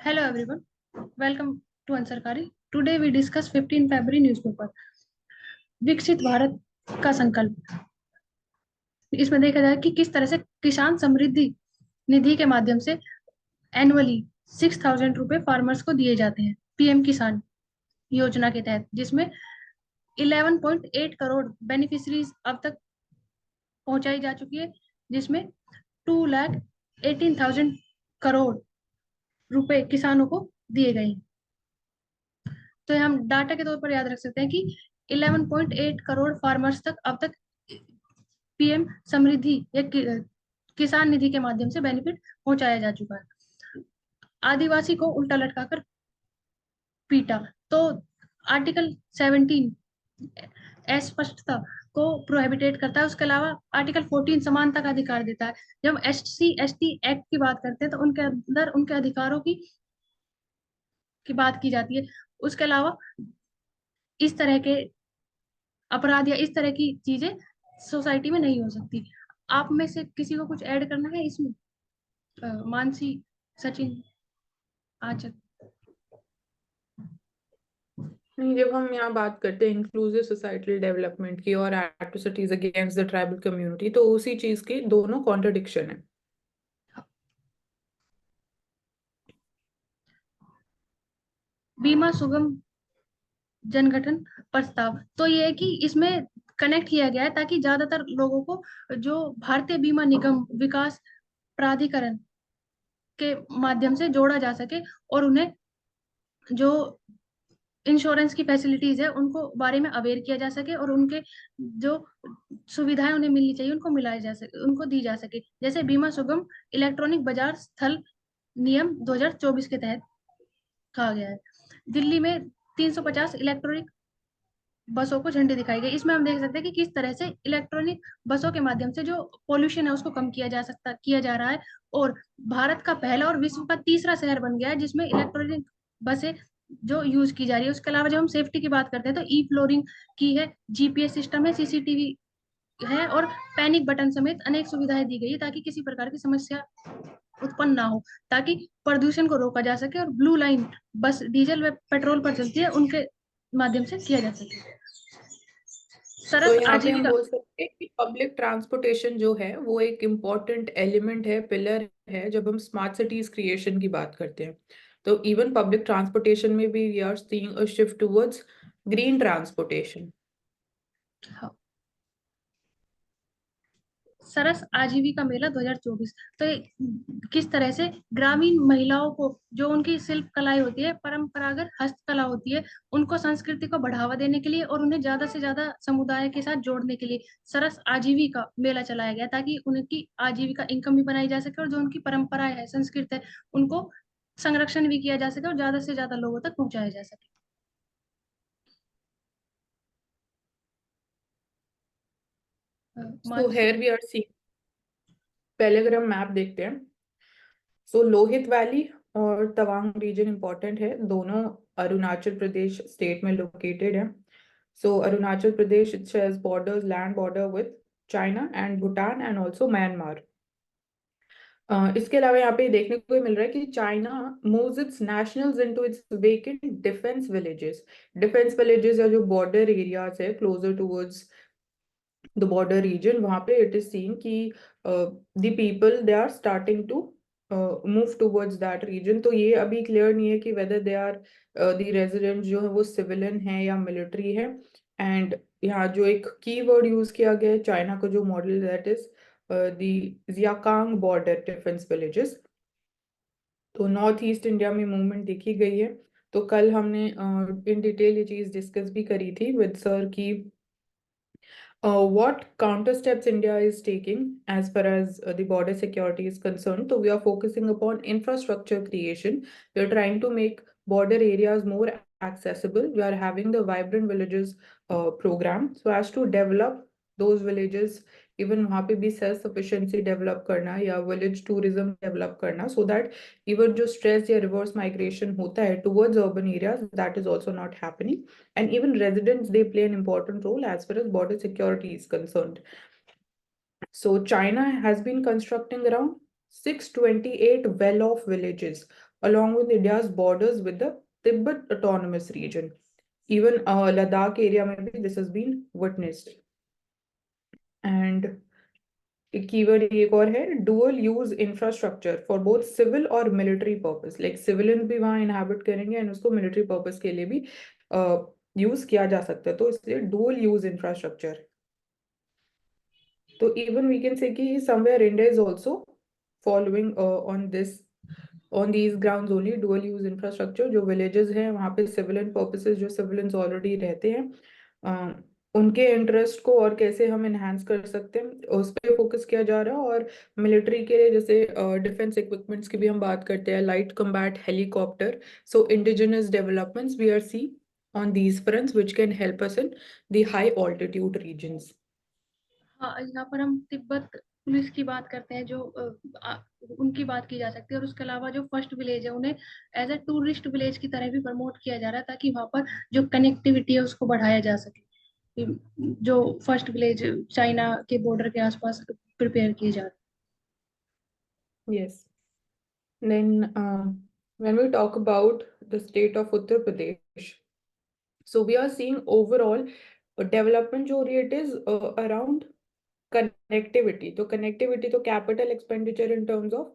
Hello everyone, welcome to Ansarkari. Today we discuss 15 February newspaper. विकसित भारत का संकल्प। इसमें देखा जाए कि किस तरह से किसान समृद्धि निधि के माध्यम से एनुअली 6,000 रुपए फार्मर्स को दिए जाते हैं पीएम किसान योजना के तहत, जिसमें 11.8 करोड़ बेनिफिशरीज अब तक पहुंचाई जा चुकी है, जिसमें 2,18,000 करोड़ रुपए किसानों को दिए गए। तो हम डाटा के तौर पर याद रख सकते हैं कि 11.8 करोड़ फार्मर्स तक अब तक पीएम समृद्धि या किसान निधि के माध्यम से बेनिफिट पहुंचाया जा चुका है। आदिवासी को उल्टा लटकाकर पीटा, तो आर्टिकल 17 अस्पष्टता को प्रोहिबिटेट करता है। उसके अलावा आर्टिकल 14 समानता का अधिकार देता है। जब SC/ST एक्ट की बात करते हैं तो उनके अंदर उनके अधिकारों की बात की जाती है। उसके अलावा इस तरह के अपराध या इस तरह की चीजें सोसाइटी में नहीं हो सकती। आप में से किसी को कुछ ऐड करना है इसमें? मानसी, सचिन, आचल। नहीं, जब हम यहाँ बात करते हैं इंक्लूसिव सोसाइटल डेवलपमेंट की और atrocities against the tribal community, तो उसी चीज के दोनों कॉन्ट्रडिक्शन है। बीमा सुगम जनगठन प्रस्ताव, तो ये है कि इसमें कनेक्ट किया गया है ताकि ज्यादातर लोगों को जो भारतीय बीमा निगम विकास प्राधिकरण के माध्यम से जोड़ा जा सके और उन्हें जो इंश्योरेंस की फैसिलिटीज है उनको बारे में अवेयर किया जा सके और उनके जो सुविधाएं उन्हें मिलनी चाहिए उनको मिलाया जा सके, उनको दी जा सके। जैसे बीमा सुगम इलेक्ट्रॉनिक बाजार स्थल नियम 2024 के तहत कहा गया है। दिल्ली में 350 इलेक्ट्रॉनिक बसों को झंडी दिखाई गई। इसमें हम देख सकते हैं कि किस तरह से इलेक्ट्रॉनिक बसों के माध्यम से जो पोल्यूशन है उसको कम किया जा रहा है। और भारत का पहला और विश्व का तीसरा शहर बन गया है जिसमें इलेक्ट्रॉनिक बसें जो यूज की जा रही है। उसके अलावा जब हम सेफ्टी की बात करते हैं तो ई फ्लोरिंग की है, जीपीएस सिस्टम है, सीसीटीवी है और पैनिक बटन समेत अनेक सुविधाएं दी गई है ताकि किसी प्रकार की समस्या उत्पन्न ना हो, ताकि प्रदूषण को रोका जा सके। और ब्लू लाइन बस डीजल व पेट्रोल पर चलती है, उनके माध्यम से किया जा सके। तो सरस यहाँ पे हम आजीविका। बोल सकते हैं कि पब्लिक ट्रांसपोर्टेशन जो है वो एक इम्पॉर्टेंट एलिमेंट है, पिलर है, जब हम स्मार्ट सिटीज क्रिएशन की बात करते हैं। तो इवन पब्लिक ट्रांसपोर्टेशन में भी we are seeing a shift towards green transportation. हाँ। सरस आजीविका मेला 2024, तो ये किस तरह से ग्रामीण महिलाओं को जो उनकी शिल्प कलाएं होती है, परंपरागत हस्तकला होती है, उनको संस्कृति को बढ़ावा देने के लिए और उन्हें ज्यादा से ज्यादा समुदाय के साथ जोड़ने के लिए सरस आजीविका मेला चलाया गया ताकि उनकी आजीविका इनकम भी बनाई जा सके और जो उनकी परंपराएं है, संस्कृत है, उनको संरक्षण भी किया जा सके और ज्यादा से ज्यादा लोगों तक पहुंचाया जा सके। So Mansi. Here we are seeing, पहले अगर हम मैप देखते हैं, सो लोहित वैली और तवांग रीजन इंपॉर्टेंट है, दोनों अरुणाचल प्रदेश स्टेट में लोकेटेड है। So Arunachal Pradesh it shares borders, land border with China and Bhutan and also Myanmar. इसके अलावा यहाँ पे देखने को मिल रहा है कि China moves its nationals into its vacant defence villages या जो बॉर्डर एरियाज है closer towards the border region, वहां पे इट इज सीन कि the people they are starting to move towards that region. तो ये अभी क्लियर नहीं है कि whether they are the resident जो है वो सिविलियन है या मिलिट्री है। एंड यहाँ जो एक की वर्ड यूज किया गया है चाइना का जो model, that is the Xiaokang border defence villages. तो नॉर्थ ईस्ट इंडिया में मूवमेंट देखी गई है। तो कल हमने इन डिटेल ये चीज डिस्कस भी करी थी विद सर की what counter steps India is taking as far as the border security is concerned. So we are focusing upon infrastructure creation. We are trying to make border areas more accessible. We are having the Vibrant Villages program so as to develop those villages, even वहाँ पे भी self sufficiency develop करना या village tourism develop करना, so that even जो stress या reverse migration होता है towards urban areas, that is also not happening. And even residents, they play an important role as far as border security is concerned. So China has been constructing around 628 well-off villages along with India's borders with the Tibet Autonomous Region. Even Ladakh area में भी this has been witnessed. And एक keyword एक और है dual use infrastructure for both civil और military purpose, like civilian भी वहां inhabit करेंगे एंड उसको मिलिट्री पर्पस के लिए भी यूज किया जा सकता है, तो इसलिए डुअल यूज इंफ्रास्ट्रक्चर. तो इवन वी कैन से कि somewhere India is also following on this, on these grounds only, dual use infrastructure. जो विलेजेस हैं वहाँ पे सिविलियन पर्पसेस, जो सिविलियंस ऑलरेडी रहते हैं, उनके इंटरेस्ट को और कैसे हम इन्हांस कर सकते हैं उस पर फोकस किया जा रहा है. और मिलिट्री के लिए जैसे डिफेंस इक्विपमेंट्स की भी हम बात करते हैं, light combat helicopter. So indigenous developments we are see on these fronts which can help us in the high altitude regions. हाँ, यहाँ पर हम तिब्बत पुलिस की बात करते हैं, जो उनकी बात की जा सकती है। और उसके अलावा जो फर्स्ट विलेज है, उन्हें एज ए टूरिस्ट विलेज की तरह भी प्रमोट किया जा रहा है, ताकि वहाँ पर जो कनेक्टिविटी है उसको बढ़ाया जा सके। जो फर्स्ट विलेज चाइना के बॉर्डर के आसपास प्रिपेयर किए जा रहे Yes. Then, when we talk about the state of Uttar Pradesh, so we are seeing overall development जो हो रही है, it is around connectivity. तो connectivity तो capital expenditure in terms of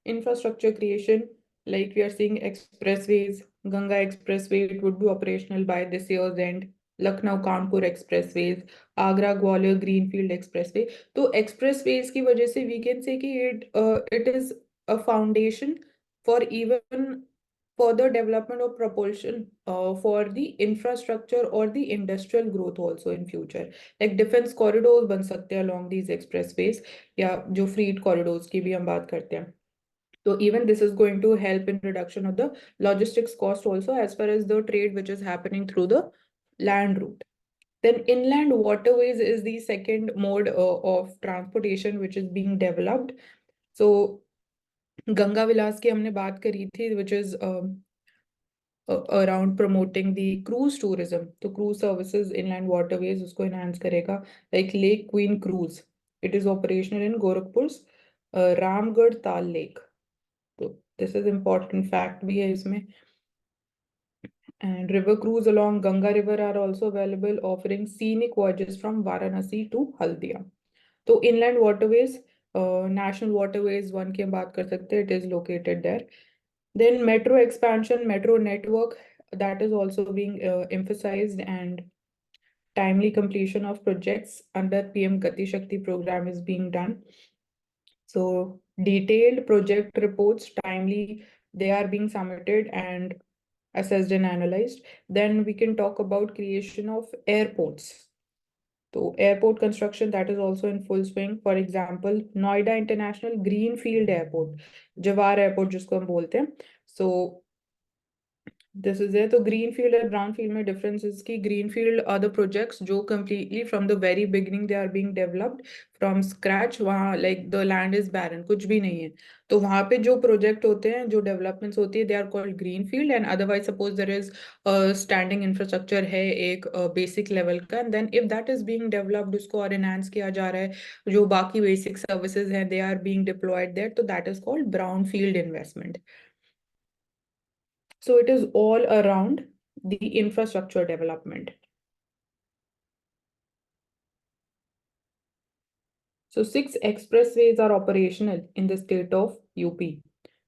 infrastructure creation, like we are seeing expressways, Ganga Expressway, it would be operational by this year's end. Lucknow Kanpur expressways, Agra Gwalior greenfield expressway. तो expressways की वजह से we can say कि it is a foundation for even further development of propulsion for the infrastructure or the industrial growth also in future. Like defense corridors बन सकते हैं along these expressways, या जो freight corridors की भी हम बात करते हैं. So even this is going to help in reduction of the logistics cost also, as far as the trade which is happening through the land route. Then inland waterways is the second mode of transportation which is being developed. So Ganga विलास की हमने बात करी थी, which is around promoting the cruise tourism. तो cruise services inland waterways उसको enhance करेगा, like Lake Queen Cruise. It is operational in Gorakhpur's Ramgarh Tal Lake. तो this is important fact भी है इसमें. And river cruise along Ganga River are also available, offering scenic voyages from Varanasi to Haldia. तो inland waterways, national waterways one की हम बात कर सकते हैं, it is located there. Then metro expansion, metro network, that is also being emphasized, and timely completion of projects under PM Gati Shakti program is being done. So detailed project reports, timely, they are being submitted and assessed and analyzed. Then we can talk about creation of airports. So airport construction, that is also in full swing. For example, Noida International Greenfield Airport, Jawar Airport जिसको हम बोलते हैं. So this is it. तो greenfield और brownfield में difference is कि greenfield are the projects जो completely from the very beginning they are being developed from scratch. वहाँ like the land is barren, कुछ भी नहीं है. तो वहाँ पे जो project होते हैं, जो developments होती है, they are called greenfield. And otherwise suppose there is a standing infrastructure है एक basic level का, and then if that is being developed उसको और enhance किया जा रहा है, जो बाकी basic services हैं they are being deployed there, तो that is called brownfield investment. So it is all around the infrastructure development. So 6 expressways are operational in the state of UP.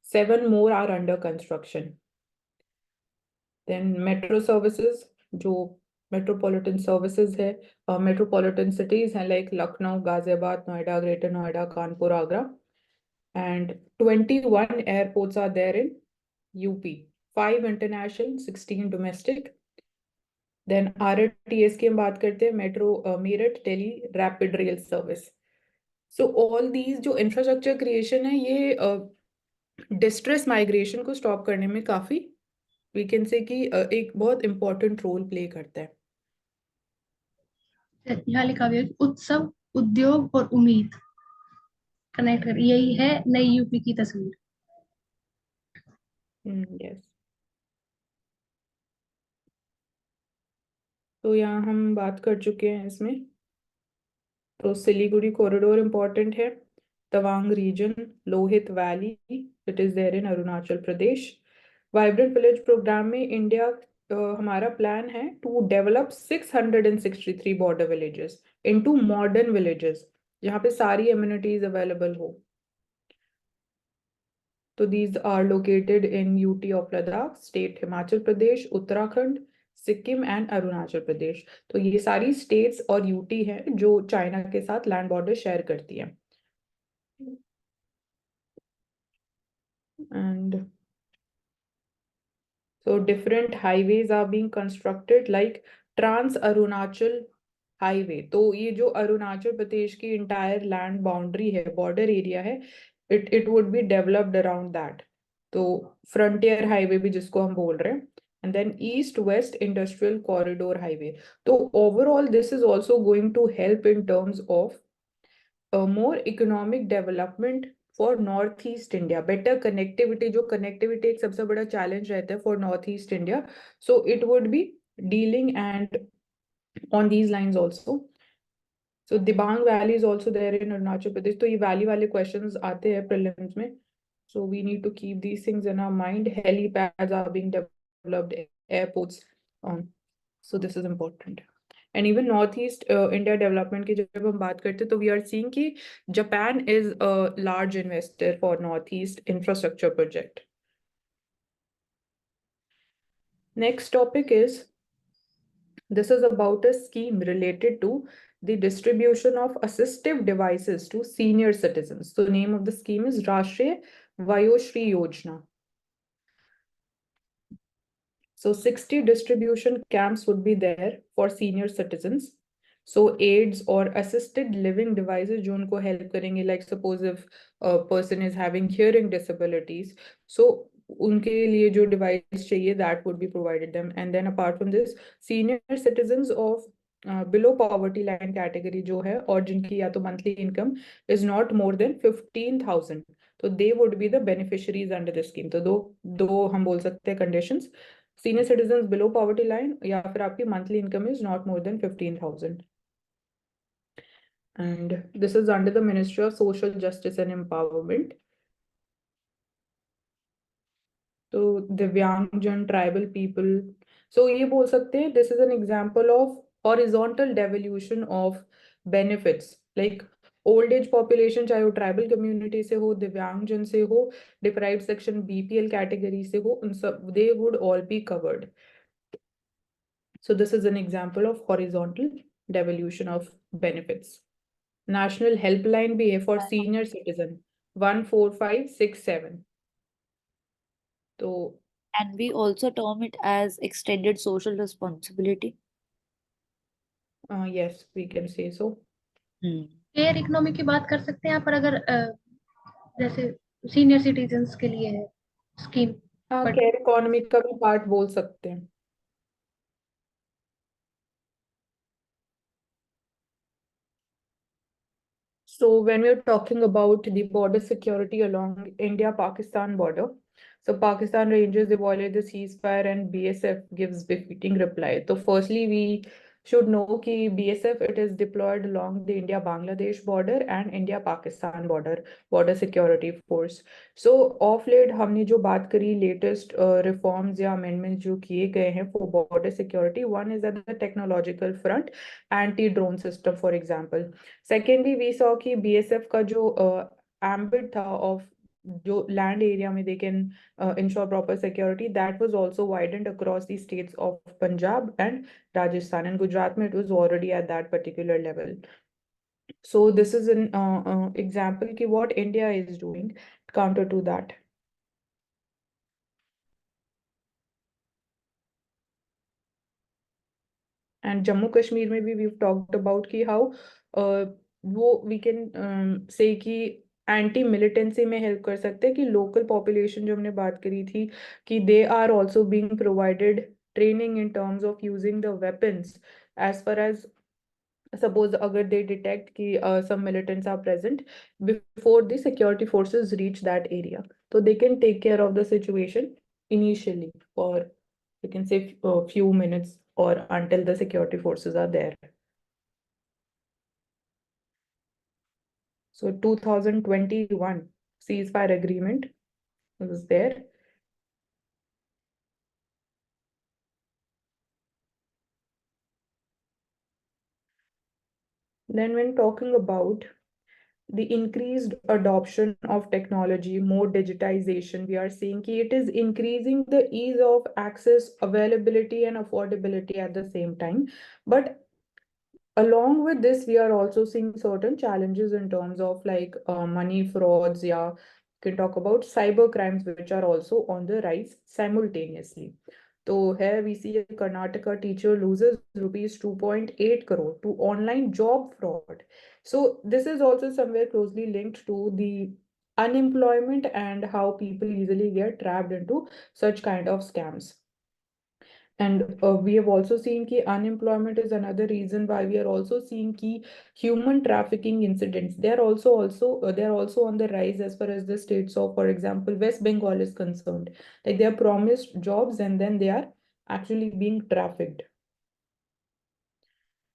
7 more are under construction. Then metro services, जो metropolitan services है, metropolitan cities हैं like Lucknow, Ghaziabad, Noida, Greater Noida, Kanpur, Agra. And 21 airports are there in UP. 5 international, 16 domestic. Then RTS की हम बात करते हैं, metro Meerut Delhi rapid rail service. So all these जो infrastructure creation है, ये डिस्ट्रेस माइग्रेशन को स्टॉप करने में काफी वी कैन से कि एक बहुत इंपॉर्टेंट रोल प्ले करता है. हैं। यहाँ लिखा हुआ है उत्सव, उद्योग और उम्मीद कनेक्ट कर, यही है नई यूपी की तस्वीर। यस. तो यहाँ हम बात कर चुके हैं इसमें. तो सिलीगुड़ी कॉरिडोर इंपॉर्टेंट है, Tawang region, Lohit valley, it is there in Arunachal Pradesh. Vibrant village programme में इंडिया हमारा प्लान है to develop 663 border villages into modern villages जहाँ पे सारी एम्यूनिटीज अवेलेबल हो। तो these are located in UT of Ladakh, state Himachal Pradesh, Uttarakhand, Sikkim and Arunachal Pradesh. तो ये सारी स्टेट्स और यूटी है जो चाइना के साथ लैंड बॉर्डर शेयर करती है। And so different highways are being constructed like Trans Arunachal highway. तो ये जो अरुणाचल प्रदेश की इंटायर लैंड बाउंड्री है, बॉर्डर एरिया है, it would be developed around that. तो फ्रंटियर हाईवे भी जिसको हम बोल रहे हैं, and then east west industrial corridor highway. तो overall this is also going to help in terms of more economic development for north east India, better connectivity. जो connectivity एक सबसे बड़ा चैलेंज रहता है for north east India, so it would be dealing and on these lines also. So Dibang Valley is also there in Arunachal Pradesh. तो ये valley वाले questions आते हैं prelims में. So we need to keep these things in our mind. Helipads are being developed, airports. So this is important. And even Northeast India development की जब हम बात करते हैं तो we are seeing कि Japan is a large investor for Northeast infrastructure project. Next topic is, this is about a scheme related to the distribution of assistive devices to senior citizens. So name of the scheme is Rashtriya Vayoshri Yojana. So 60 distribution camps would be there for senior citizens. So aids or assisted living devices जो उनको help करेंगे, like suppose if a person is having hearing disabilities, so उनके लिए जो device चाहिए that would be provided them. And then apart from this, senior citizens of below poverty line category जो है और जिनकी या तो monthly income is not more than 15,000, तो they would be the beneficiaries under the scheme. तो दो हम बोल सकते हैं conditions, senior citizen below poverty line या फिर आपकी monthly income is not more than 15,000। And this is under the ministry of social justice and empowerment. तो दिव्यांगजन ट्राइबल पीपल, सो ये बोल सकते हैं this is an example of horizontal devolution of benefits, like old age population, चाहे वो tribal community से हो, दिव्यांगजन से हो, डिप्राइव्ड सेक्शन बीपीएल कैटेगरी से हो, उन सब they would all be covered. So this is an example of horizontal devolution of benefits. National helpline भी है for senior citizen 14567. तो And we also term it as extended social responsibility. yes, we can say so. Care economy की बात कर सकते हैं यहाँ पर, अगर जैसे सीनियर सिटीजन्स के लिए है स्कीम। हाँ, But केयर इकोनॉमी का भी पार्ट बोल सकते हैं। So when we're talking about the border security along India-Pakistan border, so Pakistan Rangers, they violate the ceasefire and BSF gives befitting reply. So firstly, we should know कि BSF it is deployed along the India-Bangladesh border and India-Pakistan border security force. So of late हमने जो बात करी latest reforms या amendments जो किए गए हैं for border security, one is at the technological front, anti-drone system for example. Secondly, we saw कि BSF का जो ambit था of जो land area में they can ensure proper security, that was also widened across the states of Punjab and Rajasthan, and Gujarat में it was already at that particular level. So this is an example कि what India is doing counter to that. And Jammu Kashmir में भी we've talked about कि how वो we can say कि anti militancy में help कर सकते हैं, कि लोकल पॉपुलेशन जो हमने बात करी थी कि they are also being provided training in terms of using the weapons as far as suppose अगर they detect कि some militants are present before the security forces reach that area, so they can take care of the situation initially for you can say a few minutes or until the security forces are there. So 2021 ceasefire agreement was there. Then when talking about the increased adoption of technology, more digitization, we are seeing कि it is increasing the ease of access, availability, and affordability at the same time. But along with this, we are also seeing certain challenges in terms of like money frauds. Yeah, you can talk about cyber crimes, which are also on the rise simultaneously. So here we see a Karnataka teacher loses rupees 2.8 crore to online job fraud. So this is also somewhere closely linked to the unemployment and how people easily get trapped into such kind of scams. And we have also seen that unemployment is another reason why we are also seeing key human trafficking incidents. They are also on the rise as far as the states of, for example, West Bengal is concerned. Like they are promised jobs and then they are actually being trafficked.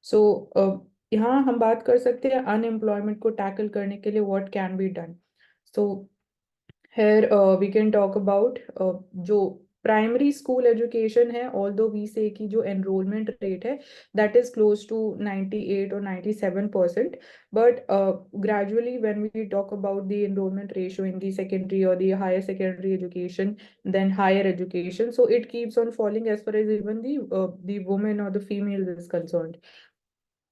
So यहाँ हम बात कर सकते हैं unemployment को tackle करने के लिए what can be done. So here we can talk about जो प्राइमरी स्कूल एजुकेशन है, although we say कि जो enrollment rate है that is close to 98 or 97%, but gradually when we talk about the enrollment ratio in the secondary or the higher secondary education, then higher education, so it keeps on falling as far as even the woman or the female is concerned.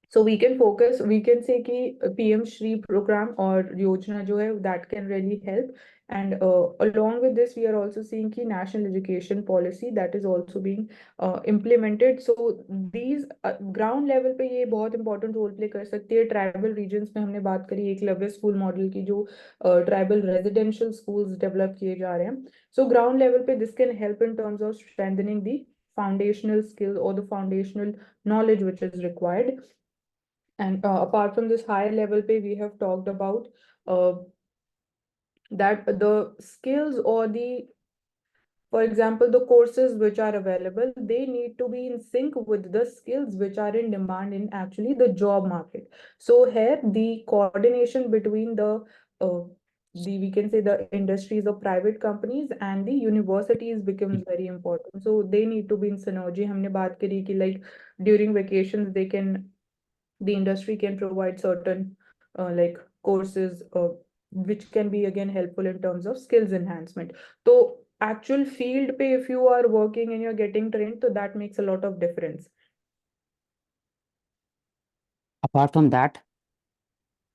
So we can focus, we can say कि PM Shri program और योजना जो है that can really help. And along with this, we are also seeing कि national education policy that is also being implemented. So these ground level पे ये बहुत important role play कर सकती है. Tribal regions में हमने बात करी एकलव्य school model की, जो tribal residential schools develop किए जा रहे हैं. So ground level पे this can help in terms of strengthening the foundational skill or the foundational knowledge which is required. And apart from this higher level pay, we have talked about uh, that the skills or for example, the courses which are available, they need to be in sync with the skills which are in demand in actually the job market. So here the coordination between we can say the industries of private companies and the universities becomes very important. So they need to be in synergy. हमने बात करी कि like during vacations the industry can provide certain like courses which can be again helpful in terms of skills enhancement. So actual field pay, if you are working and you're getting trained, so that makes a lot of difference. Apart from that,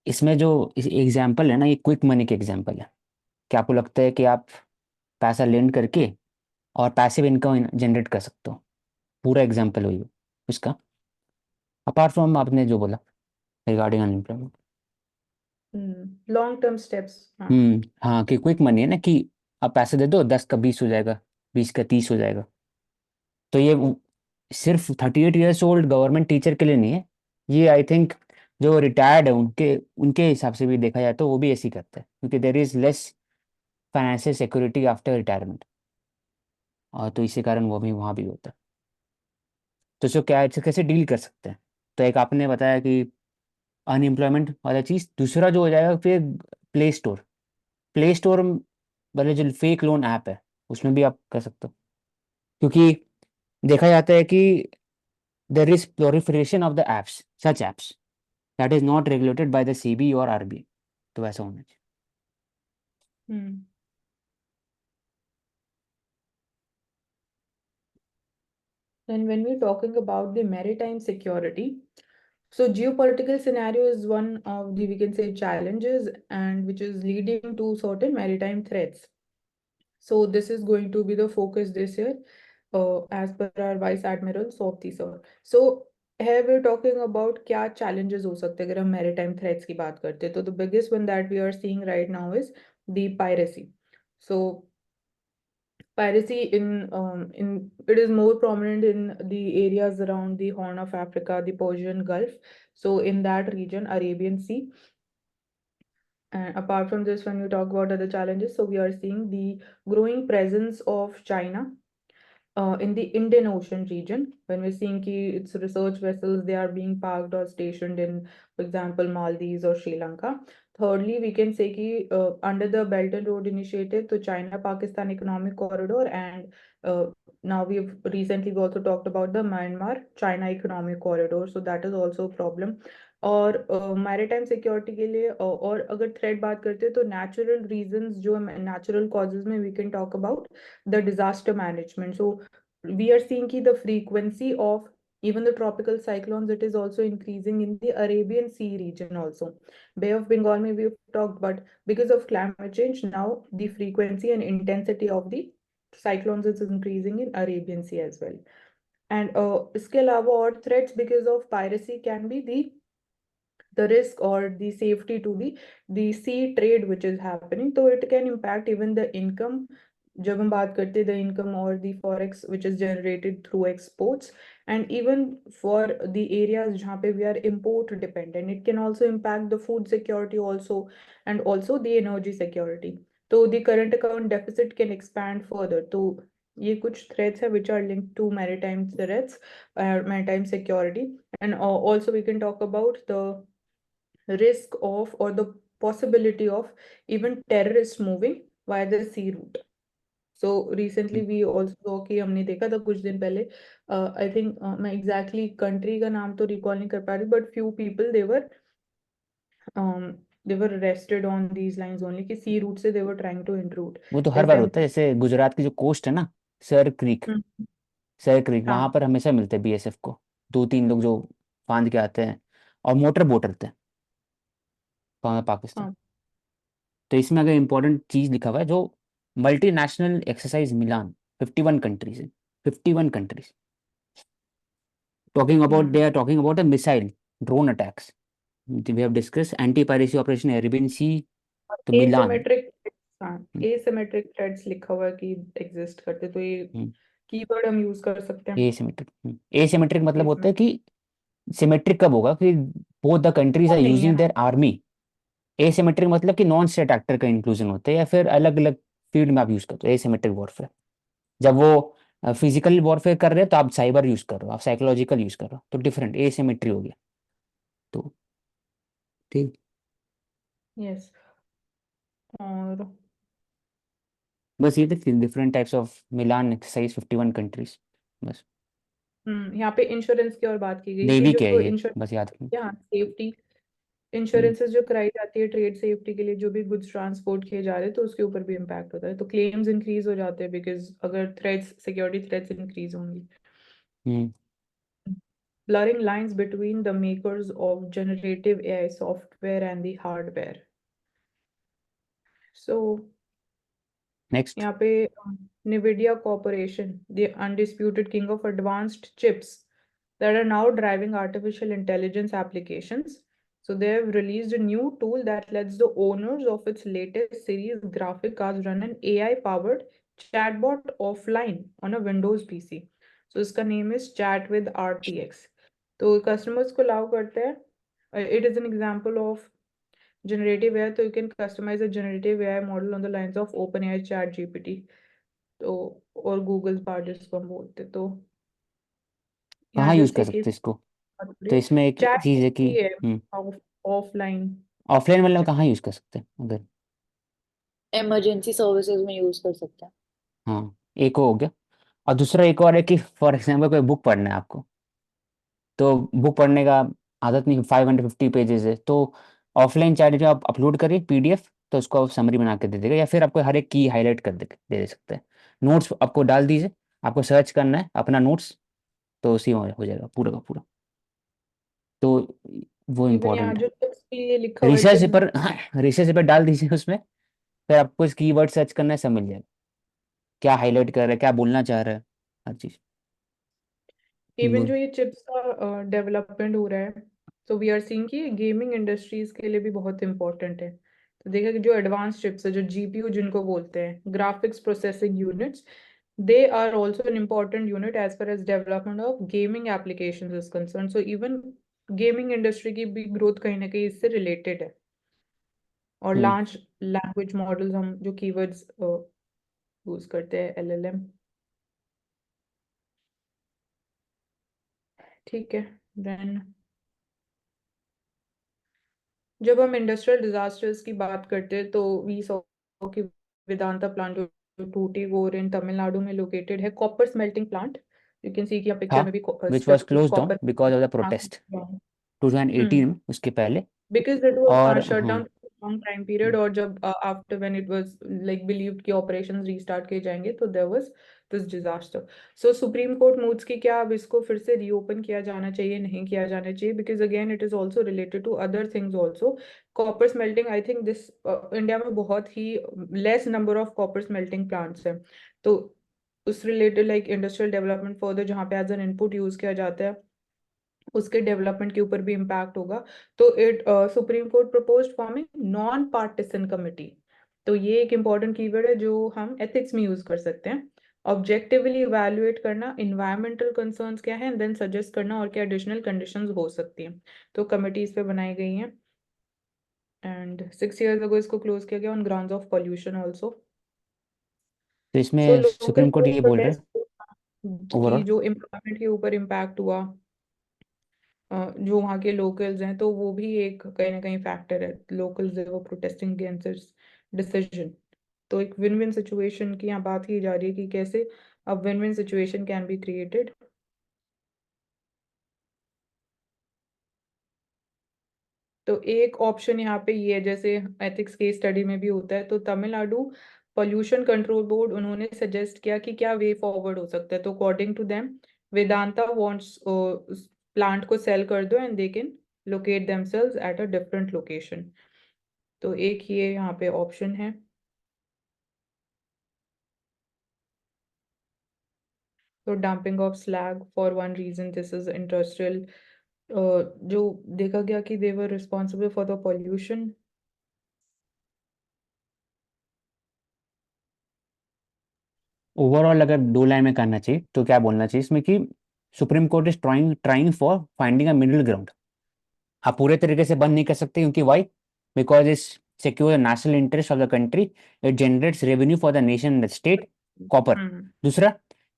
इसमें जो example है ना, ये quick money के example है. क्या आपको लगता है कि आप पैसा लेंड करके और पैसिव इनकम जनरेट कर सकते हो? पूरा एग्जाम्पल हुई उसका, अपार्ट फ्रॉम आपने जो बोला regarding unemployment. Long term steps. हाँ, कि क्विक मनी है ना, कि आप पैसे दे दो, 10 का 20 हो जाएगा, 20 का 30 हो जाएगा. तो ये सिर्फ 38 ईयर्स ओल्ड गवर्नमेंट टीचर के लिए नहीं है. ये आई थिंक जो रिटायर्ड है उनके उनके हिसाब से भी देखा जाए तो वो भी ऐसे ही करते हैं, क्योंकि there is less financial security after retirement. और तो इसी कारण वो भी वहाँ भी होता है. तो इसको क्या, इससे कैसे डील कर सकते हैं? तो एक आपने बताया कि अनएम्प्लॉयमेंट वाला चीज़. दूसरा जो हो जाएगा फिर प्ले स्टोर. प्ले स्टोर वाले जो फेक लोन ऐप है उसमें भी आप कर सकते हो, क्योंकि देखा जाता है कि there is proliferation of the apps, such apps that is not regulated by the CB or RBI. तो वैसा होना चाहिए. And when we're talking about the maritime security, so geopolitical scenario is one of the, we can say, challenges and which is leading to certain maritime threats. So this is going to be the focus this year, as per our Vice Admiral Sopti sir. So here we're talking about क्या challenges हो सकते हैं अगर हम maritime threats की बात करते हैं. तो the biggest one that we are seeing right now is the piracy. So piracy in it is more prominent in the areas around the Horn of Africa, the Persian Gulf. So in that region, Arabian Sea. And apart from this, when we talk about other challenges, so we are seeing the growing presence of China in the Indian Ocean region. When we're seeing ki its research vessels, they are being parked or stationed in, for example, Maldives or Sri Lanka. Thirdly, we can say ki under the Belt and Road Initiative, so China-Pakistan Economic Corridor, and now we've recently also talked about the Myanmar-China Economic Corridor. So that is also a problem. और maritime security के लिए और अगर threat बात करते हैं तो natural reasons जो नेचुरल कॉजेज में we can talk about the disaster management. So we are seeing की the frequency of even the tropical cyclones, it is also increasing in the Arabian Sea region also. Bay of Bengal may we have talked, but because of climate change now the frequency and intensity of the cyclones is increasing in Arabian Sea as well. And इसके अलावा और threats because of piracy can be the risk or the safety to the sea trade which is happening. So it can impact even the income. जब हम बात करते हैं the income or the forex which is generated through exports, and even for the areas जहाँ पे we are import dependent, it can also impact the food security also, and also the energy security. So the current account deficit can expand further. तो ये कुछ threats है which are linked to maritime threats, maritime security. And also we can talk about the risk of or the possibility of even terrorists moving via the sea route. So recently we also saw कि हमने देखा था कुछ दिन पहले, I think मैं exactly country का नाम तो recall नहीं कर पा रही, but few people they were arrested on these lines only कि sea route से they were trying to intrude. वो तो हर जैसे बार हम होता है, जैसे गुजरात की जो कोस्ट है ना, सर क्रीक, हम्म, सर क्रीक वहां हाँ पर हमेशा मिलते हैं बीएसएफ को, 2-3 लोग जो फांद के आते हैं, और मोटर बोट रहते हैं पाकिस्तान. हाँ. तो इसमें अगर इम्पोर्टेंट चीज लिखा हुआ है जो मल्टीनेशनल एक्सरसाइज मिलान, 51 कंट्रीज है, 51 countries, talking about, they are talking about a missile drone attacks, we have discuss anti piracy operation Arabian sea. तो मिलान. asymmetric, हाँ asymmetric threads लिखा हुआ है कि एग्जिस्ट करते, तो ये कीवर्ड हम यूज कर सकते हैं. एसिमेट्रिक, एसिमेट्रिक मतलब होता है Asymmetric. कि सिमेट्रिक कब होगा कि बोथ द कंट्रीज आर नहीं है, यूजिंग हाँ. There army. एसिमेट्रिक मतलब कि नॉन स्टेट एक्टर का इंक्लूजन होता है, या फिर अलग अलग फील्ड में आप यूज करते हो एसिमेट्रिक वॉरफेयर. जब वो फिजिकल वॉरफेयर कर रहे हो तो आप साइबर यूज कर रहे हो, आप साइकोलॉजिकल यूज कर रहे हो, तो डिफरेंट एसिमेट्री हो गया. तो ठीक. यस. और बस ये थे different types of Milan exercise, 51 countries. बस यहाँ पे इंश्योरेंस की और बात की गई कि नेवी के है जो ये, इंश्योरेंस, बस याद रखना. यहाँ सेफ्टी इंश्योरेंसेस जो कराई जाती है ट्रेड सेफ्टी के लिए, जो भी गुड्स ट्रांसपोर्ट किए जा रहे हैं तो उसके ऊपर भी इम्पैक्ट होता है, तो क्लेम्स इंक्रीज हो जाते हैं बिकॉज अगर थ्रेट्स, सिक्योरिटी थ्रेट्स इंक्रीज होंगी. हम्म. Blurring lines between the makers of generative AI software and the hardware. So next. यहाँ पे NVIDIA Corporation, the undisputed king of advanced chips that are now driving artificial intelligence applications. So they have released a new tool that lets the owners of its latest series graphic cards run an AI-powered chatbot offline on a Windows PC. So इसका name is Chat with RTX. तो customers को allow करते हैं. It is an example of generative AI. तो you can customize a generative AI model on the lines of OpenAI ChatGPT. तो और Google बार जिसको हम बोलते, तो यहाँ कहाँ यूज कर जैसे कि सकते हैं इसको? तो इसमें एक चैट चीज है कि है ऑफलाइन. ऑफलाइन मतलब कहाँ यूज कर सकते हैं अगर? इमरजेंसी सर्विसेज में यूज कर सकते हैं. हाँ, एक वो हो गया. और दूसरा एक और है कि फॉर एग्जाम्पल कोई बुक पढ़ना है आपको, तो बुक पढ़ने का आदत नहीं, 550 पेजेस है, तो ऑफलाइन चैट जो आप अपलोड करिए पीडीएफ, तो उसको आप समरी बना के दे देगा, या फिर आपको हर एक की हाईलाइट कर दे सकते हैं. नोट्स आपको डाल दीजिए, आपको सर्च करना है अपना नोट्स, तो उसी में हो जाएगा पूरा का पूरा. तो वो इवन यहाँ इम्पोर्टेंट है. जो टिप्स के लिए लिखा हुआ है research tips, paper, research paper डाल दीजिए उसमें, फिर आपको इस कीवर्ड सर्च करना है, सब मिल जाएगा, क्या हाईलाइट कर रहा है, क्या बोलना चाह रहा है, हर चीज. इवन बोल. जो ये चिप्स का डेवलपमेंट हो रहा है, तो वी आर सीइंग कि गेमिंग इंडस्ट्रीज के लिए भी बहुत इंपॉर्टेंट है. तो देखा कि जो एडवांस चिप्स है, जो जीपीयू जिनको बोलते हैं, graphics processing units, they are also an important unit as far as development of gaming applications is concerned. So even gaming industry की भी ग्रोथ कहीं ना कहीं इससे रिलेटेड है. और हम्म. लार्ज लैंग्वेज मॉडल्स, हम जो कीवर्ड्स यूज करते हैं, एलएलएम. ठीक है. देन जब हम इंडस्ट्रियल डिजास्टर्स की बात करते हैं तो वी सॉ कि वेदांता प्लांट जो टूटीगोर इन तमिलनाडु में लोकेटेड है, copper smelting plant. You can see कि यहाँ था पिक्चर में भी which was close down copper. Because of the protest. 2018 में, उसके पहले। because it was और shut हाँ down for a long time period, और जब after when it was like believed कि operations restart किए जाएंगे, तो there was this disaster. So Supreme Court moods कि क्या अब इसको फिर से reopen किया जाना चाहिए, नहीं किया जाना चाहिए, because again it is also related to other things also. Copper smelting, I think this India में बहुत ही less number of copper smelting plants है, तो उस related like industrial development further जहाँ पे as an input use किया जाता है, उसके डेवलपमेंट के ऊपर भी इम्पैक्ट होगा। तो supreme court proposed forming non partisan committee. तो ये एक इंपॉर्टेंट कीवर्ड है जो हम एथिक्स में यूज कर सकते हैं। ऑब्जेक्टिवली इवैल्यूएट करना इन्वायरमेंटल कंसर्न्स क्या है, एंड देन सजेस्ट करना और क्या एडिशनल कंडीशंस हो सकती हैं। तो कमिटीज पे बनाई गई हैं, एंड 6 years ago इसको क्लोज किया गया on grounds of pollution also. तो सो इसमें लोकल सुप्रीम कोर्ट ये बोल रहे हैं प्रोटेस्ट की ओवरऑल। जो एम्प्लॉयमेंट के ऊपर इम्पैक्ट हुआ, जो वहाँ के लोकल्स हैं, तो वो भी एक कहीं ना कहीं फैक्टर है। लोकल्स वो प्रोटेस्टिंग अगेंस्ट दिस डिसीजन। तो एक विन विन सिचुएशन की यहाँ बात की जा रही है कि कैसे अब win win situation can be created. तो एक ऑप्शन यहाँ पे ये है, जैसे एथिक्स केस स्टडी में भी होता है, तो तमिलनाडु पोल्यूशन कंट्रोल बोर्ड उन्होंने सजेस्ट किया कि क्या वे फॉरवर्ड हो सकता है। तो according to them Vedanta wants plant को सेल कर दो and they can locate themselves at a different location. तो एक ये यहाँ पे ऑप्शन है। तो dumping of slag for one reason, this is industrial, जो देखा गया कि they were responsible for the pollution. Overall अगर 2 लाइन में करना चाहिए तो क्या बोलना चाहिए इसमें कि supreme court is trying trying for finding a middle ground. आप पूरे तरीके से बंद नहीं कर सकते, क्योंकि why, because is secure national interest of the country, it generates revenue for the nation and the state, copper. दूसरा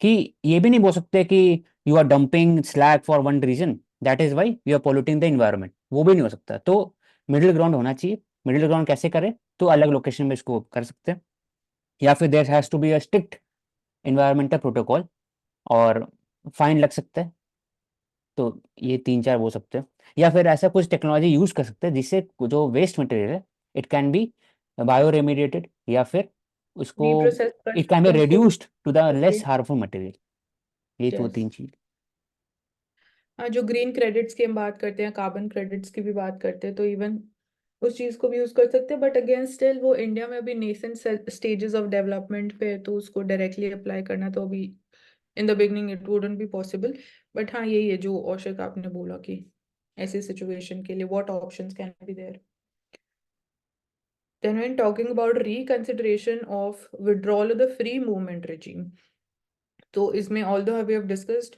कि ये भी नहीं बोल सकते कि you are dumping slag for one reason, that is why you are polluting the environment, वो भी नहीं हो सकता। तो मिडिल ग्राउंड होना चाहिए। मिडिल ग्राउंड कैसे करें, तो अलग लोकेशन में इसको कर सकते हैं, या फिर there has to be a strict environmental protocol और फाइन लग सकता है। तो ये 3-4 हो सकते हैं, या फिर ऐसा कुछ टेक्नोलॉजी यूज कर सकते हैं जिससे जो वेस्ट मटेरियल है इट कैन बी बायो रेमिडिएटेड, या फिर उसको रीप्रोसेस इट कैन बी करके उसको रिड्यूस्ड टू द करके लेस हार्मफुल मटेरियल। ये तो यस। 3 चीज। जो ग्रीन क्रेडिट्स की हम बात करते हैं, कार्बन क्रेडिट्स की भी बात करते हैं, तो इवन उस चीज को भी यूज कर सकते हैं, बट अगेन स्टिल वो इंडिया में अभी नेसेंट स्टेजेस ऑफ डेवलपमेंट पे है, तो उसको डायरेक्टली अप्लाई करना तो अभी in the beginning it wouldn't be possible. But हाँ, यही है जो औशक आपने बोला कि ऐसी सिचुएशन के लिए what options can be there. Then when talking about reconsideration of withdrawal of the free movement regime, तो इसमें although we have discussed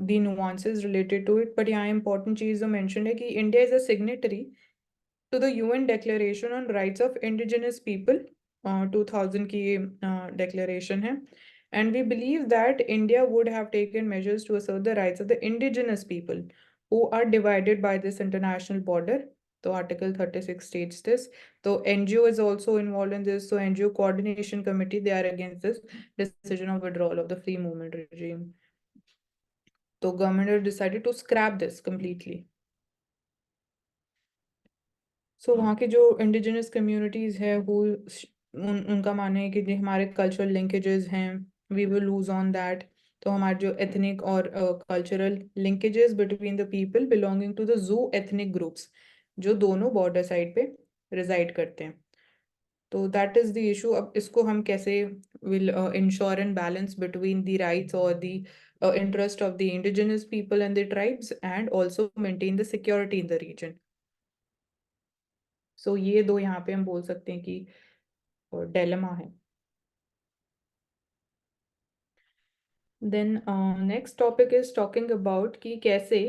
the nuances related to it, but यहाँ important चीज जो mentioned है कि India is a signatory to the UN Declaration on Rights of Indigenous People, 2000 की ये declaration है, and we believe that India would have taken measures to assert the rights of the indigenous people who are divided by this international border. तो Article 36 states this. So NGO is also involved in this. So NGO Coordination Committee, they are against this decision of withdrawal of the free movement regime. So government has decided to scrap this completely. सो वहाँ के जो indigenous communities है वो उनका मानना है कि जो हमारे कल्चरल लिंकेजेस हैं we will lose on that. तो हमारे जो एथनिक और cultural linkages between the people belonging to the Zo ethnic groups जो दोनों बॉर्डर साइड पे रिजाइड करते हैं, तो दैट इज द इशू। अब इसको हम कैसे will ensure and balance between the rights और the interest of the indigenous people and the tribes and also maintain the security in the region. So ये दो यहाँ पे हम बोल सकते हैं कि डिलेमा है। Then next topic is talking about कि कैसे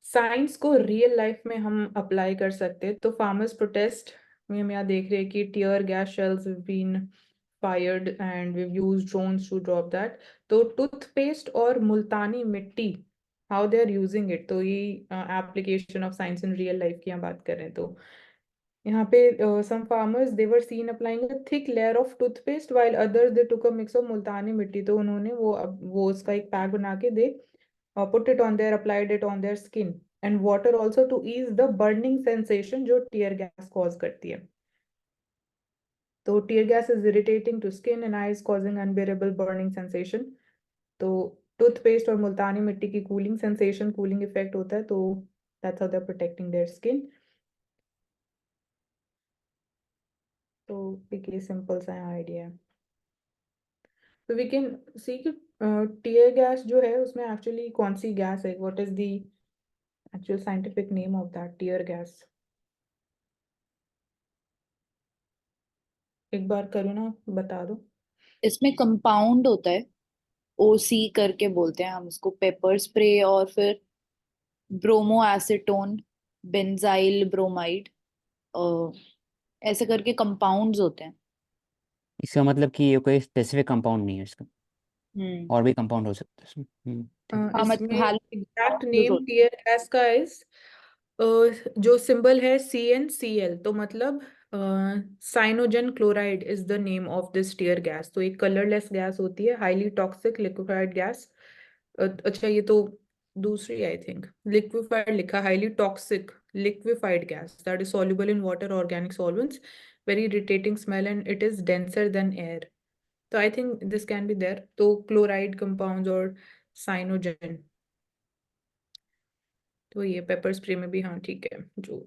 साइंस को रियल लाइफ में हम अप्लाई कर सकते हैं। तो फार्मर्स प्रोटेस्ट में हम यहाँ देख रहे हैं कि tear gas shells have been fired and we use drones to drop that. तो टूथपेस्ट और Multani mitti how they are using it, तो ये application of science in real life की हम बात कर रहे हैं। तो यहाँ पे some farmers they were seen applying a thick layer of toothpaste while others they took a mix of मुल्तानी मिट्टी। तो उन्होंने वो उसका एक पैक बना के दे put it on their applied it on their skin and water also to ease the burning sensation जो tear gas cause करती है. तो tear gas is irritating to skin and eyes, causing unbearable burning sensation. तो toothpaste और मुल्तानी मिट्टी की cooling sensation, cooling effect होता है, तो that's how they're protecting their skin. तो एक ये सिंपल सा आइडिया है. So we can see कि टीयर गैस जो है उसमें एक्चुअली कौन सी गैस है, what is the actual scientific name of that tear gas. एक बार करुणा बता दो. इसमें कंपाउंड होता है, ओसी करके बोलते हैं हम इसको, पेपर स्प्रे, और फिर ब्रोमो एसीटोन, बेंजाइल ब्रोमाइड, ऐसे करके कंपाउंड्स होते हैं. इसका मतलब कि ये कोई स्पेसिफिक कंपाउंड नहीं है इसका, और भी कंपाउंड हो सकता है इसमें. हाँ, मतलब इसमें एग्जैक्ट यूज नेम होते टीयर गैस का इस जो सिंबल है CnCl, तो मतलब Cyanogen chloride is the name of this tear gas. तो एक कलरलेस गैस होती है, हाईली टॉक्सिक लिक्विफाइड गैस. अच्छा ये तो दूसरी आई थिंक लिक्विफाइड लिखा, highly toxic liquefied gas that is soluble in water, organic solvents, very irritating smell, and it is denser than air. So I think this can be there. तो chloride compounds और cyanogen. तो ये paper spray में भी हाँ ठीक है जो.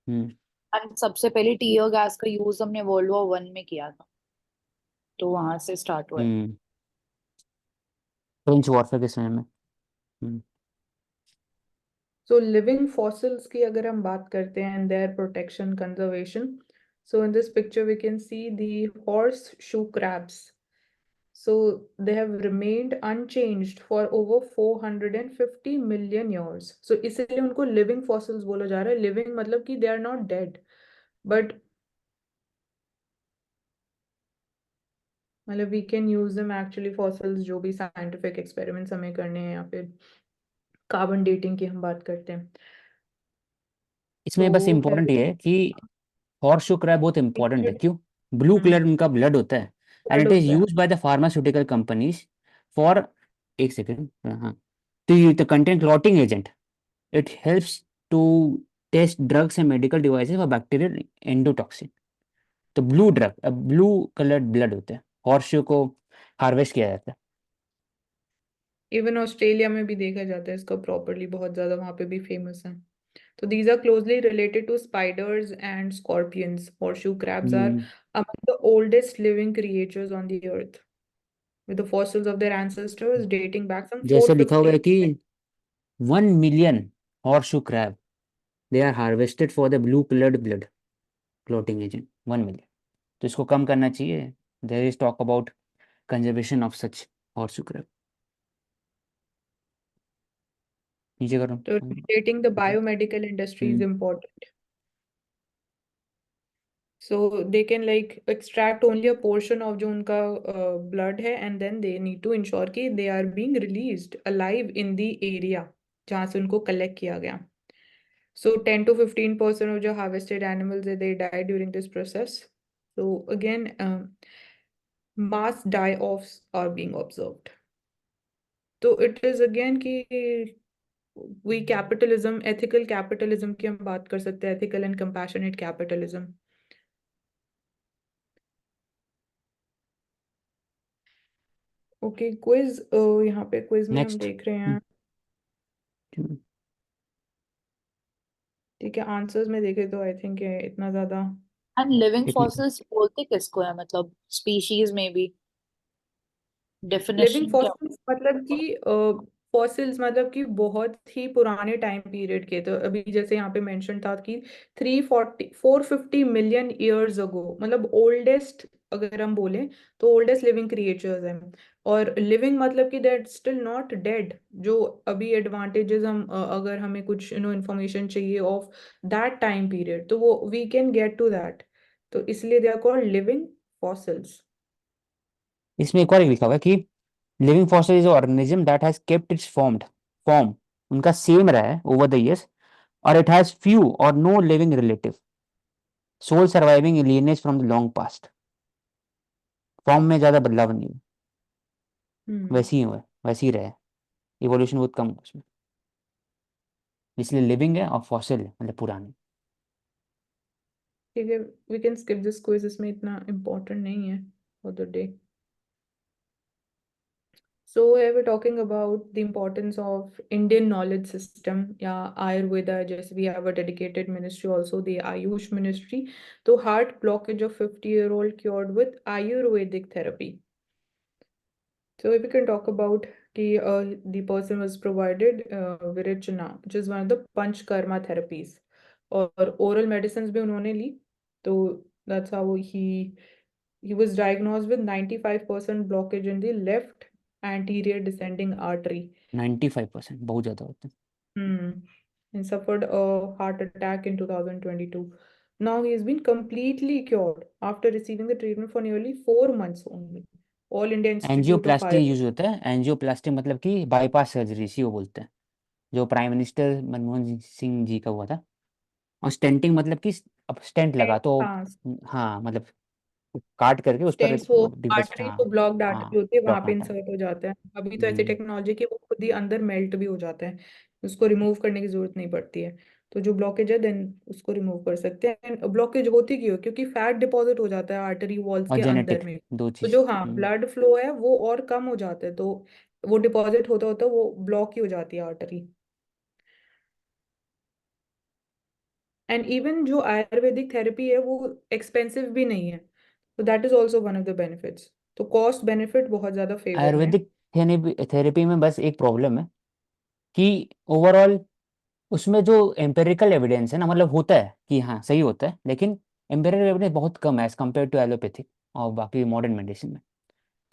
एंड सबसे पहले टीयर गैस का यूज हमने वर्ल्ड वॉर 1 में किया था, तो वहां से स्टार्ट हुआ है. फ्रेंच वॉरफेयर के समय में. So living fossils की अगर हम बात करते हैं and their protection conservation. So in this picture we can see the horseshoe crabs. So they have remained unchanged for over 450 million years. So इसलिए उनको living fossils बोला जा रहा है. Living मतलब कि they are not dead, but मतलब we can use them actually fossils, जो भी scientific experiments हमें करने हैं या फिर कार्बन डेटिंग की हम बात करते हैं. इसमें बस तो इम्पोर्टेंट ये है कि हॉर्सशू क्रैब बहुत इंपॉर्टेंट है. क्यों? ब्लू कलर उनका ब्लड होता है, एंड ब्लड इट इज होता है. Used by the pharmaceutical companies for, एक सेकेंड, हाँ, to contain clotting agent. It helps to test drugs and medical devices for bacterial endotoxin. तो blue drug, blue coloured blood होता है, horseshoe को harvest किया जाता है. इवन ऑस्ट्रेलिया में भी देखा जाता है इसका प्रॉपरली, बहुत ज्यादा वहां पे भी फेमस है. तो these are closely related to spiders and scorpions. Horseshoe crabs are among the oldest living creatures on the earth, with the fossils of their ancestors dating back some जैसे लिखा हुआ है 450. कि 1 million horseshoe crab they are harvested for the blue colored blood clotting agent. 1 million. तो इसको कम करना चाहिए. There is talk about conservation of such horseshoe crab. नीचे करो. So dating the biomedical industry is important. So they can like extract only a portion of जो उनका blood है, and then they need to ensure कि they are being released alive in the area जहाँ से उनको collect किया गया. So 10 to 15% of the harvested animals they die during this process. So again, mass die-offs are being observed. So it is again कि we capitalism, ethical capitalism की हम बात कर सकते हैं, ethical and compassionate capitalism. Okay quiz, यहाँ पे quiz में हम नेक्स्ट. देख रहे हैं. ठीक है, आंसर्स में देखे तो आई थिंक इतना ज्यादा. एंड लिविंग फॉसिल्स बोलते किसको है, मतलब स्पीशीज में भी लिविंग डेफिनेशन क्या? फॉसिल्स मतलब कि फॉसिल्स मतलब कि बहुत ही पुराने टाइम पीरियड के. तो अभी जैसे यहाँ पे मेंशन था कि 450 मिलियन ईयर्स अगो, मतलब ओल्डेस्ट अगर हम बोलें तो ओल्डेस्ट लिविंग क्रिएचर्स हैं. और लिविंग मतलब कि दैट स्टिल नॉट डेड. जो अभी एडवांटेजेस हम अगर हमें कुछ इंफॉर्मेशन चाहिए ऑफ दैट टाइम पीरियड, तो वो we can get to that. तो इसलिए they are called living fossils. इसमें एक और लिखा हुआ है कि living fossil is organism that has kept its form उनका सेम रहा है ओवर द इयर्स, और इट हैज फ्यू और no living relative, sole surviving lineage from the long past. Form में ज्यादा बदलाव नहीं हुआ, वैसे ही हुआ, वैसे ही रहा. इवोल्यूशन बहुत कम हुआ उसमें. इसलिए लिविंग है और फॉसिल है, मतलब पुरानी। ठीक है, we can skip this quiz, इसमें इतना important नहीं है for the day. So here we're talking about the importance of Indian knowledge system या Ayurveda, जैसे we have a dedicated ministry also, the Ayush ministry. तो heart blockage of 50-year-old cured with Ayurvedic therapy. So if we can talk about the person was provided Virochana, which is one of the Panchkarma therapies, और oral medicines भी उन्होंने ली. तो that's how he was diagnosed with 95% blockage in the left anterior descending artery. 95% बहुत ज़्यादा होता है। And suffered a heart attack in 2022. Now he has been completely cured after receiving the treatment for nearly 4 months only. All India Institute of angioplasty Ayurveda. Use होता है, angioplasty मतलब कि bypass surgery, इसी को बोलते हैं, जो प्राइम मिनिस्टर मनमोहन सिंह जी का हुआ था। और स्टेंटिंग मतलब कि अब स्टेंट लगा तो, हाँ, हाँ मतलब काट करके उस पर स्टेंट्स वो डिपॉजिट, आर्टरी हाँ। जो ब्लॉक्ड हाँ, आर्टरी होती है वहां ब्लॉक पे आता है। इंसर्ट हो जाता है। अभी तो ऐसी हम्म, टेक्नोलॉजी की वो खुद ही अंदर मेल्ट भी हो जाता है, उसको रिमूव करने की जरूरत नहीं पड़ती है। तो जो ब्लॉकेज है देन उसको रिमूव कर सकते हैं। ब्लॉकेज होती क्यों? क्योंकि फैट डिपॉजिट हो जाता है आर्टरी वॉल्स और के अंदर जेनेटिक, में। दो तो चीज़। जो हाँ ब्लड फ्लो है वो और कम हो जाता है, तो वो डिपॉजिट होता होता वो ब्लॉक ही हो जाती है आर्टरी। एंड इवन जो आयुर्वेदिक थेरेपी है वो एक्सपेंसिव भी नहीं है, तो that is also one of the benefits. तो कॉस्ट बेनिफिट बहुत ज्यादा फेवर में है। आयुर्वेदिक थेरेपी में बस एक प्रॉब्लम है कि ओवरऑल उसमें जो एम्पेरिकल एविडेंस है ना, मतलब होता है कि हाँ सही होता है, लेकिन एम्पेरिकल एविडेंस बहुत कम है एज कम्पेयर टू एलोपैथिक और बाकी मॉडर्न मेडिसिन में।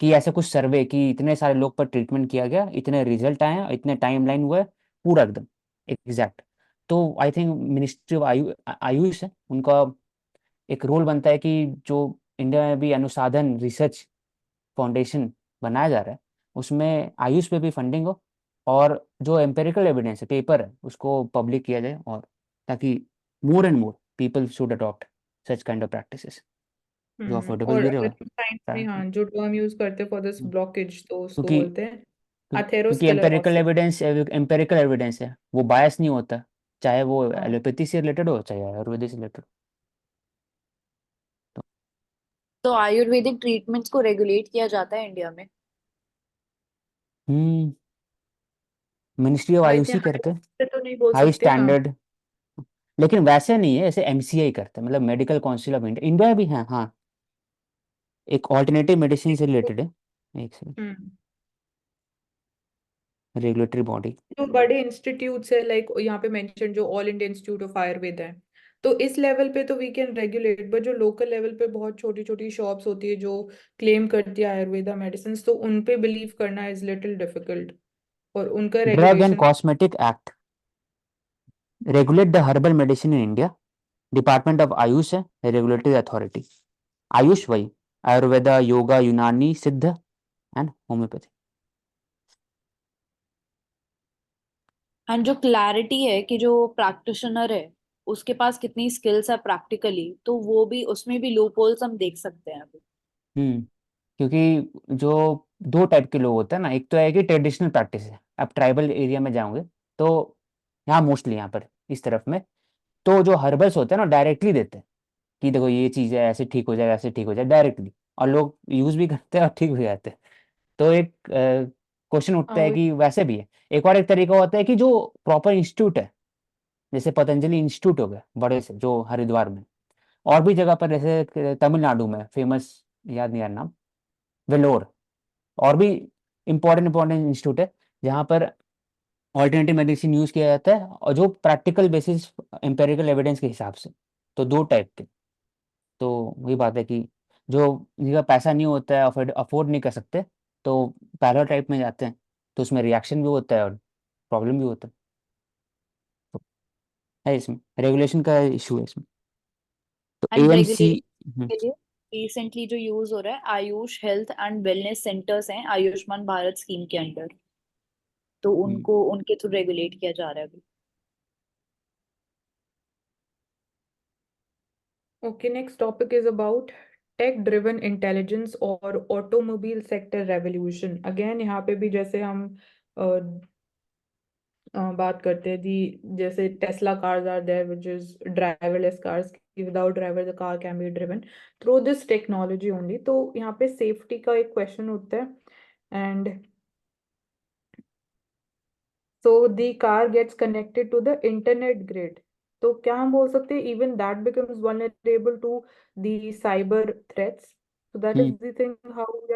कि ऐसे कुछ सर्वे कि इतने सारे लोग पर ट्रीटमेंट किया गया, इतने रिजल्ट आए हैं, इतने टाइम लाइन हुआ है, पूरा एकदम एग्जैक्ट। तो I think ministry of Ayush है, उनका एक रोल बनता है कि जो इंडिया में भी अनुसाधन रिसर्च फाउंडेशन बनाया जा रहा है, उसमें आयुष पे भी फंडिंग हो, और जो एम्पेरिकल एविडेंस है, पेपर है, उसको पब्लिक किया जाए, और ताकि more and more people should adopt such kind of practices, जो अफोर्डेबल और भी अगर रहेगा। हम साइंस में हाँ जो टर्म यूज करते हैं फॉर दिस ब्लॉकेज तो उसको क्योंकि बोलते हैं क्योंकि अथेरोस्क्लेरोसिस। एम्पेरिकल एविडेंस है, वो बायस नहीं होता, चाहे वो हाँ, एलोपैथी से रिलेटेड हो चाहे आयुर्वेदिक से रिलेटेड हो। तो आयुर्वेदिक ट्रीटमेंट्स को रेगुलेट किया जाता है इंडिया में? हम्म, मिनिस्ट्री ऑफ हाँ आयुष इतने ही हाई करते हैं, से तो नहीं बोल हाई सकते हाँ। स्टैंडर्ड। लेकिन वैसे नहीं है, ऐसे एमसीआई करते हैं, मतलब medical council of India, India भी है हाँ, एक ऑल्टरनेटिव मेडिसिन से रिलेटेड है, एक से हम्म रेगुलेटरी बॉडी। जो बड़े इंस्टीट्यूट्स है लाइक यहाँ पे मेंशन जो all India institute of Ayurveda है, तो इस लेवल पे तो वी कैन रेगुलेट, बट जो लोकल लेवल पे बहुत छोटी छोटी शॉप्स होती है जो क्लेम करती है आयुर्वेदा मेडिसिन, तो उन पे बिलीव करना इज लिटिल डिफिकल्ट, और उनका drug and regulation. Cosmetic act regulate the herbal medicine in India. Department of Ayush है रेगुलेटरी अथॉरिटी। आयुष वही आयुर्वेदा, योगा, यूनानी, सिद्ध एंड होम्योपैथी। एंड जो क्लैरिटी है कि जो प्रैक्टिशनर है उसके पास कितनी स्किल्स है प्रैक्टिकली, तो वो भी उसमें भी लूप होल्स हम देख सकते हैं अभी। हम्म, क्योंकि जो दो टाइप के लोग होते हैं ना, एक तो है कि ट्रेडिशनल प्रैक्टिस है, आप ट्राइबल एरिया में जाओगे तो यहाँ मोस्टली यहाँ पर इस तरफ में, तो जो हर्बल्स होते हैं ना डायरेक्टली देते हैं कि देखो ये चीज़ है, ऐसे ठीक हो जाएगा, ऐसे ठीक हो जाए डायरेक्टली, और लोग यूज़ भी करते हैं और ठीक हो जाते हैं। तो एक क्वेश्चन उठता है कि वैसे भी है, एक और एक तरीका होता है कि जो प्रॉपर इंस्टीट्यूट है, जैसे पतंजलि इंस्टीट्यूट हो गया बड़े से जो हरिद्वार में, और भी जगह पर जैसे तमिलनाडु में फेमस, याद नहीं आ रहा नाम, वेलोर, और भी इंपॉर्टेंट इंपॉर्टेंट इंस्टीट्यूट है जहाँ पर ऑल्टरनेटिव मेडिसिन यूज किया जाता है, और जो प्रैक्टिकल बेसिस एम्पेरिकल एविडेंस के हिसाब से। तो दो टाइप के। तो वही बात है कि जो जिनका पैसा नहीं होता है, अफोर्ड अफोर्ड नहीं कर सकते, तो पैरा टाइप में जाते हैं, तो उसमें रिएक्शन भी होता है और प्रॉब्लम भी होता है। तो है इसमें रेगुलेशन का इशू है इसमें। तो एंड एएमसी। रेगुलेशन के लिए रिसेंटली जो यूज हो रहा है Ayush health and wellness centres हैं आयुष्मान भारत स्कीम के अंडर, तो उनको उनके थ्रू रेगुलेट किया जा रहा है अभी। Okay, next topic is about tech-driven intelligence और automobile sector revolution. Again यहाँ पे भी जैसे हम बात करते हैं दी, जैसे Tesla cars are there which is driverless cars, without driver the car can be driven through this technology only. तो यहाँ पे सेफ्टी का एक क्वेश्चन उठता है, and so the car gets connected to the internet grid। तो क्या हम बोल सकते हैं even that becomes vulnerable to the cyber threats। So that is hmm the thing how we